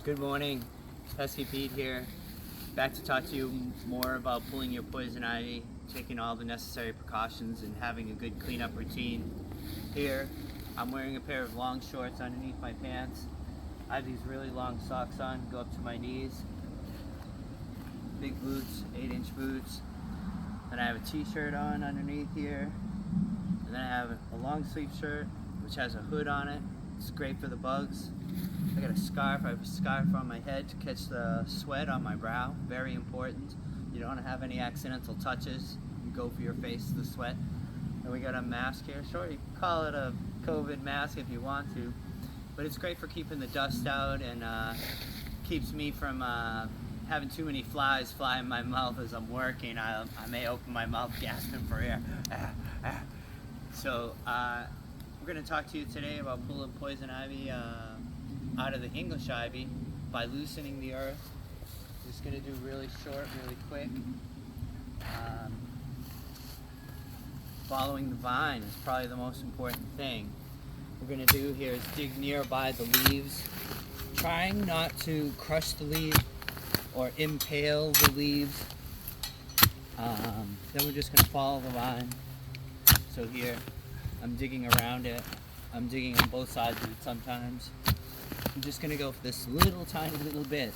Good morning, Pesky Pete here. Back to talk to you more about pulling your poison ivy, taking all the necessary precautions and having a good cleanup routine. Here, I'm wearing a pair of long shorts underneath my pants. I have these really long socks on, go up to my knees. Big boots, 8-inch boots. Then I have a t-shirt on underneath here. And then I have a long sleeve shirt, which has a hood on it. It's great for the bugs. I got a scarf. I have a scarf on my head to catch the sweat on my brow. Very important. You don't want to have any accidental touches. You go for your face, the sweat. And we got a mask here. Sure, you can call it a COVID mask if you want to, but it's great for keeping the dust out and keeps me from having too many flies fly in my mouth as I'm working. I may open my mouth gasping for air. So we're going to talk to you today about pulling poison ivy out of the English ivy by loosening the earth. Just going to do really short, really quick. Following the vine is probably the most important thing. What we're going to do here is dig nearby the leaves, trying not to crush the leaves or impale the leaves. Then we're just going to follow the vine. So here, I'm digging around it. I'm digging on both sides of it sometimes. I'm just going to go for this little tiny little bit.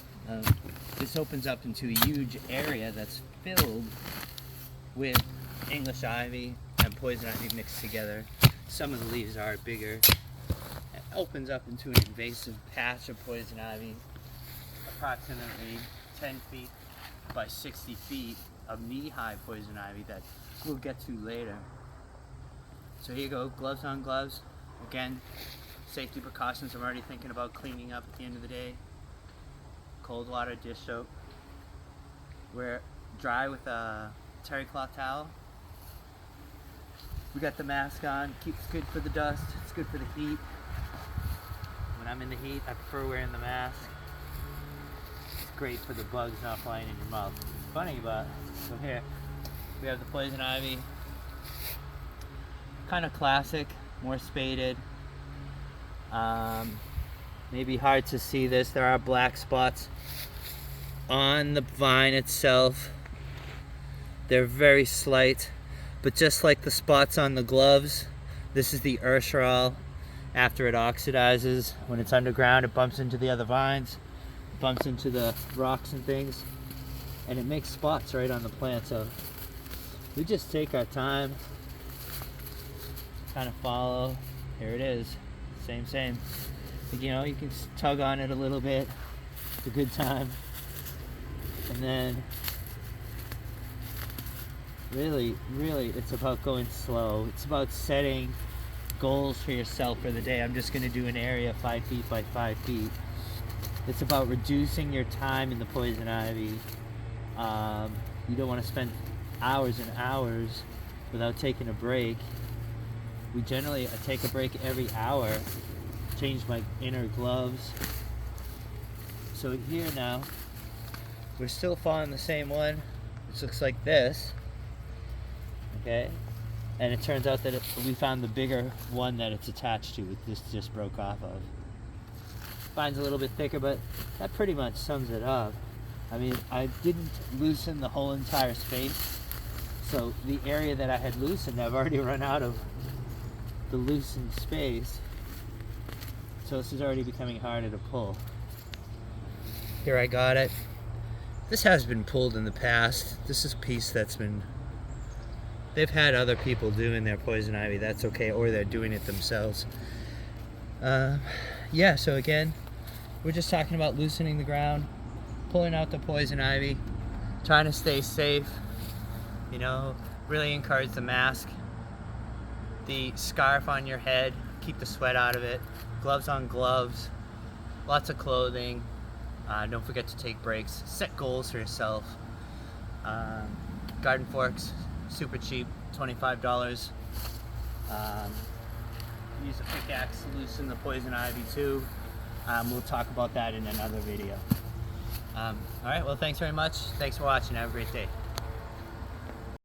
This opens up into a huge area that's filled with English ivy and poison ivy mixed together. Some of the leaves are bigger. It opens up into an invasive patch of poison ivy, approximately 10 feet by 60 feet of knee-high poison ivy that we'll get to later. So here you go, gloves on gloves. Again, safety precautions. I'm already thinking about cleaning up at the end of the day. Cold water dish soap. We're dry with a terry cloth towel. We got the mask on. Keeps good for the dust. It's good for the heat. When I'm in the heat, I prefer wearing the mask. It's great for the bugs not flying in your mouth. Funny, but so here we have the poison ivy. Kind of classic, more spaded. Maybe hard to see this. There are black spots on the vine itself. They're very slight, but just like the spots on the gloves, this is the urshirol. After it oxidizes, when it's underground, it bumps into the other vines, bumps into the rocks and things, and it makes spots right on the plant. So we just take our time, kind of follow. Here it is, same. You know, you can tug on it a little bit. It's a good time. And then really, it's about going slow. It's about setting goals for yourself for the day. I'm just going to do an area 5 feet by 5 feet. It's about reducing your time in the poison ivy. You don't want to spend hours and hours without taking a break. We generally take a break every hour, change my inner gloves. So here now, we're still following the same one, which looks like this, okay? And it turns out that we found the bigger one that it's attached to, this just broke off of. Vine's a little bit thicker, but that pretty much sums it up. I mean, I didn't loosen the whole entire space, so the area that I had loosened, I've already run out of the loosened space, so this is already becoming harder to pull. Here I got it. This has been pulled in the past. This is a piece that's been, they've had other people doing their poison ivy, that's okay, or they're doing it themselves. Yeah, so again, we're just talking about loosening the ground, pulling out the poison ivy, trying to stay safe, you know, really encourage the mask, the scarf on your head, keep the sweat out of it, gloves on gloves, lots of clothing. Don't forget to take breaks, set goals for yourself. Garden forks, super cheap, $25. Use a pickaxe to loosen the poison ivy too. We'll talk about that in another video. Alright, well thanks very much. Thanks for watching. Have a great day.